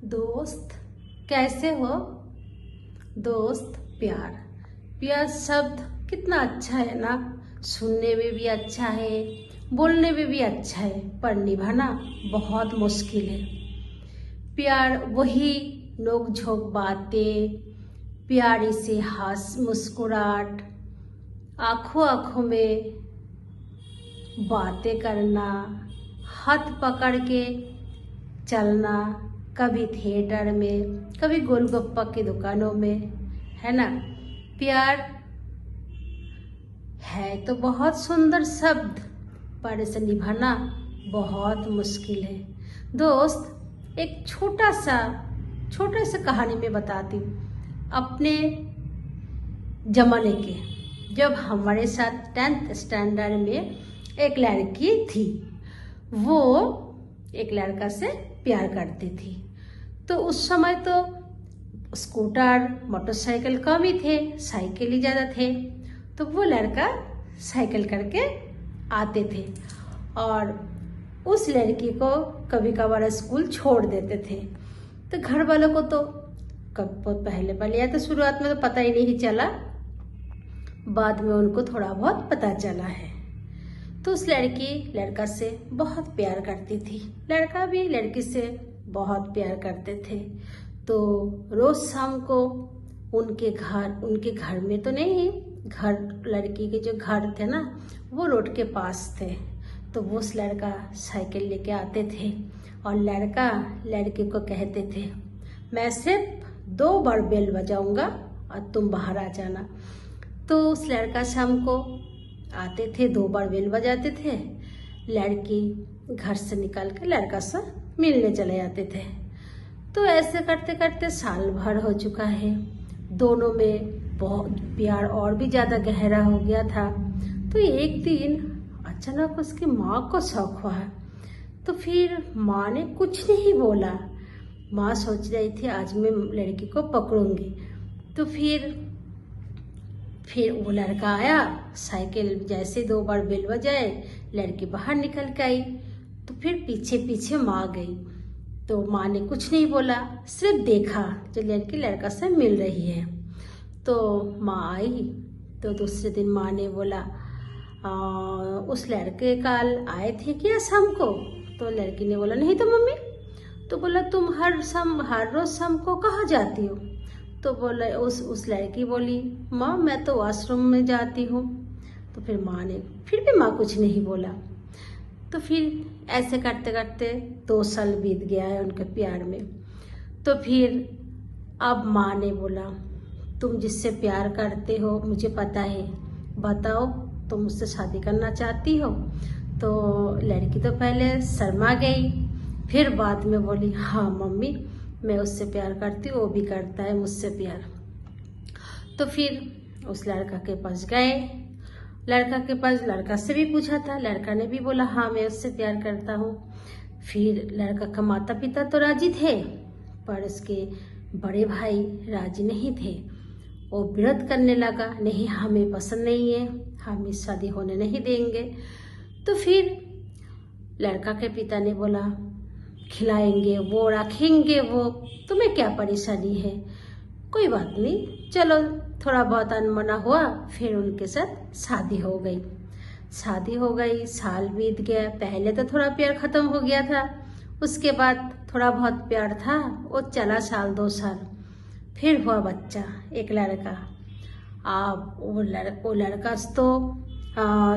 दोस्त कैसे हो। दोस्त प्यार प्यार शब्द कितना अच्छा है ना। सुनने में भी अच्छा है, बोलने में भी अच्छा है, पर निभाना बहुत मुश्किल है। प्यार वही नोक झोंक बातें, प्यारी से हास मुस्कुराहट, आंखों आंखों में बातें करना, हाथ पकड़ के चलना, कभी थिएटर में, कभी गोलगप्पा की दुकानों में, है ना। प्यार है तो बहुत सुंदर शब्द, पर इसे निभाना बहुत मुश्किल है। दोस्त एक छोटा सा कहानी में बताती हूँ अपने जमाने के। जब हमारे साथ 10th स्टैंडर्ड में एक लड़की थी, वो एक लड़का से प्यार करती थी। तो उस समय तो स्कूटर मोटरसाइकिल कम ही थे, साइकिल ही ज़्यादा थे। तो वो लड़का साइकिल करके आते थे और उस लड़की को कभी कभार स्कूल छोड़ देते थे। तो घर वालों को तो कब पहले या तो शुरुआत में तो पता ही नहीं चला, बाद में उनको थोड़ा बहुत पता चला है। तो उस लड़की लड़का से बहुत प्यार करती थी, लड़का भी लड़की से बहुत प्यार करते थे। तो रोज शाम को उनके घर में तो नहीं, घर लड़की के जो घर थे ना वो रोड के पास थे। तो वो उस लड़का साइकिल लेके आते थे और लड़का लड़की को कहते थे, मैं सिर्फ 2 बार बेल बजाऊंगा और तुम बाहर आ जाना। तो उस लड़का शाम को आते थे, 2 बार बेल बजाते थे, लड़की घर से निकल के लड़का से मिलने चले जाते थे। तो ऐसे करते करते साल भर हो चुका है, दोनों में बहुत प्यार और भी ज़्यादा गहरा हो गया था। तो एक दिन अचानक उसकी माँ को शौक हुआ, तो फिर माँ ने कुछ नहीं बोला। माँ सोच रही थी आज मैं लड़की को पकड़ूंगी। तो फिर वो लड़का आया, साइकिल जैसे 2 बार बेल बजाए, लड़की बाहर निकल के आई। तो फिर पीछे पीछे माँ गई। तो माँ ने कुछ नहीं बोला, सिर्फ देखा जो लड़की लड़का से मिल रही है। तो माँ आई तो दूसरे दिन माँ ने बोला, उस लड़के कल आए थे क्या शाम को? तो लड़की ने बोला नहीं तो मम्मी। तो बोला तुम हर रोज शाम को कहाँ जाती हो? तो बोला उस लड़की बोली, माँ मैं तो वॉशरूम में जाती हूँ। तो फिर माँ कुछ नहीं बोला। तो फिर ऐसे करते करते 2 साल बीत गया है उनके प्यार में। तो फिर अब माँ ने बोला, तुम जिससे प्यार करते हो मुझे पता है, बताओ तुम मुझसे शादी करना चाहती हो? तो लड़की तो पहले शर्मा गई, फिर बाद में बोली हाँ मम्मी मैं उससे प्यार करती हूँ, वो भी करता है मुझसे प्यार। तो फिर उस लड़का के पास गए, लड़का से भी पूछा था, लड़का ने भी बोला हाँ मैं उससे प्यार करता हूँ। फिर लड़का का माता पिता तो राजी थे, पर उसके बड़े भाई राजी नहीं थे। वो विरोध करने लगा, नहीं हमें पसंद नहीं है, हम इस शादी होने नहीं देंगे। तो फिर लड़का के पिता ने बोला खिलाएंगे वो, रखेंगे वो, तुम्हें क्या परेशानी है, कोई बात नहीं, चलो थोड़ा बहुत अनमना हुआ। फिर उनके साथ शादी हो गई, साल बीत गया। पहले तो थोड़ा प्यार खत्म हो गया था, उसके बाद थोड़ा बहुत प्यार था, वो चला साल 2 साल। फिर हुआ बच्चा, एक लड़का। अब वो लड़का तो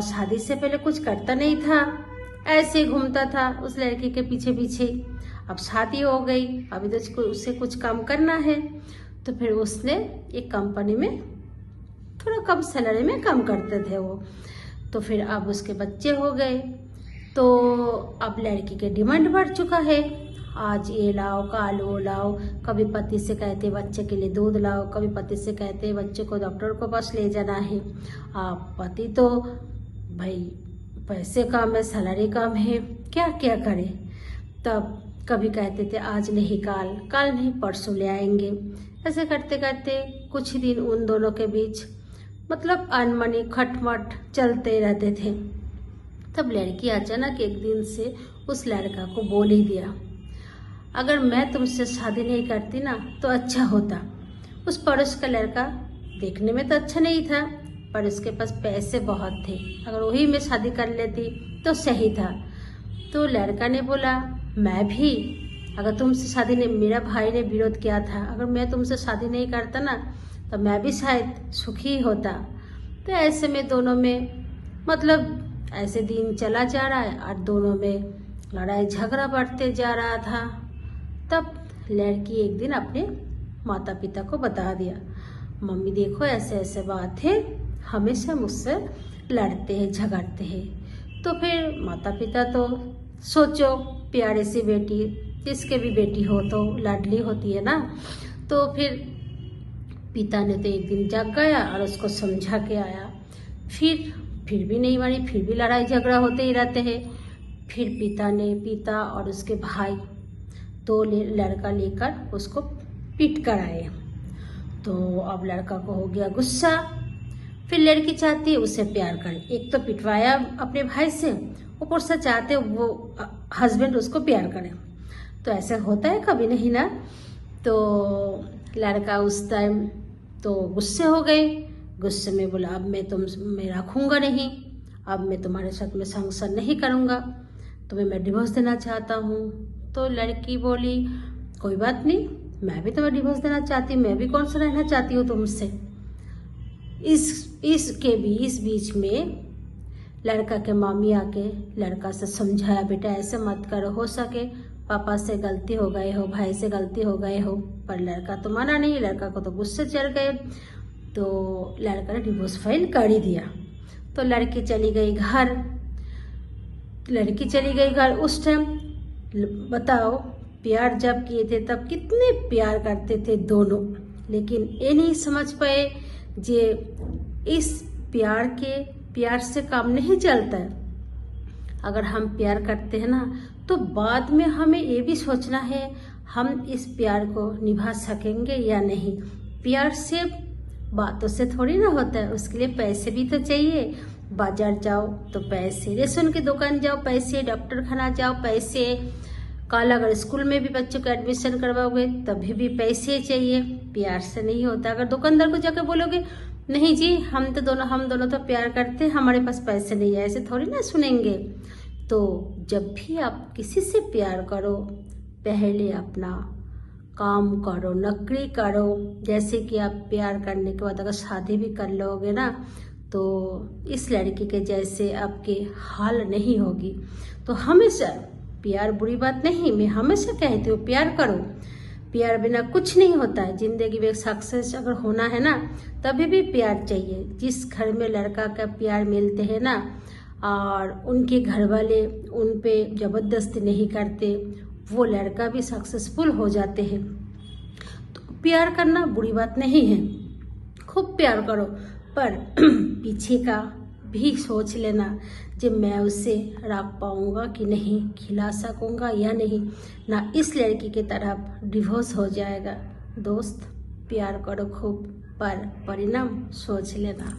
शादी से पहले कुछ करता नहीं था, ऐसे घूमता था उस लड़की के पीछे पीछे। अब शादी हो गई, अभी तो उसे कुछ काम करना है। तो फिर उसने एक कंपनी में थोड़ा कम सैलरी में काम करते थे वो। तो फिर अब उसके बच्चे हो गए, तो अब लड़की के डिमांड बढ़ चुका है, आज ये लाओ कल वो लाओ। कभी पति से कहते बच्चे के लिए दूध लाओ, कभी पति से कहते बच्चे को डॉक्टर को पास ले जाना है। पति तो भाई पैसे कम है, सैलरी कम है, क्या क्या करे। तब कभी कहते थे आज नहीं कल नहीं परसों ले आएंगे। ऐसे करते करते कुछ ही दिन उन दोनों के बीच मतलब अनमनी खटमट चलते रहते थे। तब लड़की अचानक एक दिन से उस लड़का को बोल ही दिया, अगर मैं तुमसे शादी नहीं करती ना तो अच्छा होता। उस पड़ोस का लड़का देखने में तो अच्छा नहीं था, पर उसके पास पैसे बहुत थे, अगर वही मैं शादी कर लेती तो सही था। तो लड़का ने बोला, मैं भी, अगर तुमसे शादी नहीं, मेरा भाई ने विरोध किया था, अगर मैं तुमसे शादी नहीं करता ना तो मैं भी शायद सुखी होता। तो ऐसे में दोनों में मतलब ऐसे दिन चला जा रहा है और दोनों में लड़ाई झगड़ा बढ़ते जा रहा था। तब लड़की एक दिन अपने माता पिता को बता दिया, मम्मी देखो ऐसे ऐसे बात है, हमेशा मुझसे लड़ते हैं झगड़ते हैं। तो फिर माता पिता तो सोचो प्यारे सी बेटी, जिसके भी बेटी हो तो लाडली होती है ना। तो फिर पिता ने तो एक दिन जाग गया और उसको समझा के आया, फिर भी नहीं मानी, फिर भी लड़ाई झगड़ा होते ही रहते हैं। फिर पिता और उसके भाई तो लड़का लेकर उसको पीट कर आए। तो अब लड़का को हो गया गुस्सा, फिर लड़की चाहती है उसे प्यार करे, एक तो पिटवाया अपने भाई से, ऊपर से चाहते वो हस्बैंड उसको प्यार करे। तो ऐसा होता है कभी नहीं ना। तो लड़का उस टाइम तो गुस्से हो गए, गुस्से में बोला अब मैं रखूँगा नहीं, अब मैं तुम्हारे साथ में संसार नहीं करूँगा, तुम्हें मैं डिवोर्स देना चाहता हूँ। तो लड़की बोली कोई बात नहीं, मैं भी तुम्हें डिवोर्स देना चाहती हूँ, मैं भी कौन सा रहना चाहती हूँ तुमसे। इस बीच में लड़का के मामी आके लड़का से समझाया, बेटा ऐसे मत करो, हो सके पापा से गलती हो गए हो, भाई से गलती हो गए हो। पर लड़का तो माना नहीं, लड़का को तो गुस्से चढ़ गए। तो लड़का ने डिवोर्स फाइल कर ही दिया। तो लड़की चली गई घर। उस टाइम बताओ, प्यार जब किए थे तब कितने प्यार करते थे दोनों, लेकिन ये नहीं समझ पाए जे इस प्यार से काम नहीं चलता है। अगर हम प्यार करते हैं ना तो बाद में हमें ये भी सोचना है हम इस प्यार को निभा सकेंगे या नहीं। प्यार से बातों से थोड़ी ना होता है, उसके लिए पैसे भी तो चाहिए। बाजार जाओ तो पैसे, रेशन की दुकान जाओ पैसे, डॉक्टर खाना जाओ पैसे, कल अगर स्कूल में भी बच्चों का एडमिशन करवाओगे तभी भी पैसे चाहिए, प्यार से नहीं होता। अगर दुकानदार को जाकर बोलोगे नहीं जी हम दोनों तो प्यार करते हैं, हमारे पास पैसे नहीं है, ऐसे थोड़ी ना सुनेंगे। तो जब भी आप किसी से प्यार करो पहले अपना काम करो, नौकरी करो। जैसे कि आप प्यार करने के बाद अगर शादी भी कर लोगे ना तो इस लड़की के जैसे आपके हाल नहीं होगी। तो हमेशा प्यार बुरी बात नहीं, मैं हमेशा कहती हूँ प्यार करो, प्यार बिना कुछ नहीं होता है। जिंदगी में सक्सेस अगर होना है ना तभी भी प्यार चाहिए। जिस घर में लड़का का प्यार मिलते हैं ना और उनके घर वाले उन पे जबरदस्ती नहीं करते, वो लड़का भी सक्सेसफुल हो जाते हैं। तो प्यार करना बुरी बात नहीं है, खूब प्यार करो, पर पीछे का भी सोच लेना जब मैं उसे रख पाऊंगा कि नहीं, खिला सकूंगा या नहीं, ना इस लड़की की तरफ डिवोर्स हो जाएगा। दोस्त प्यार करो खूब, पर परिणाम सोच लेना।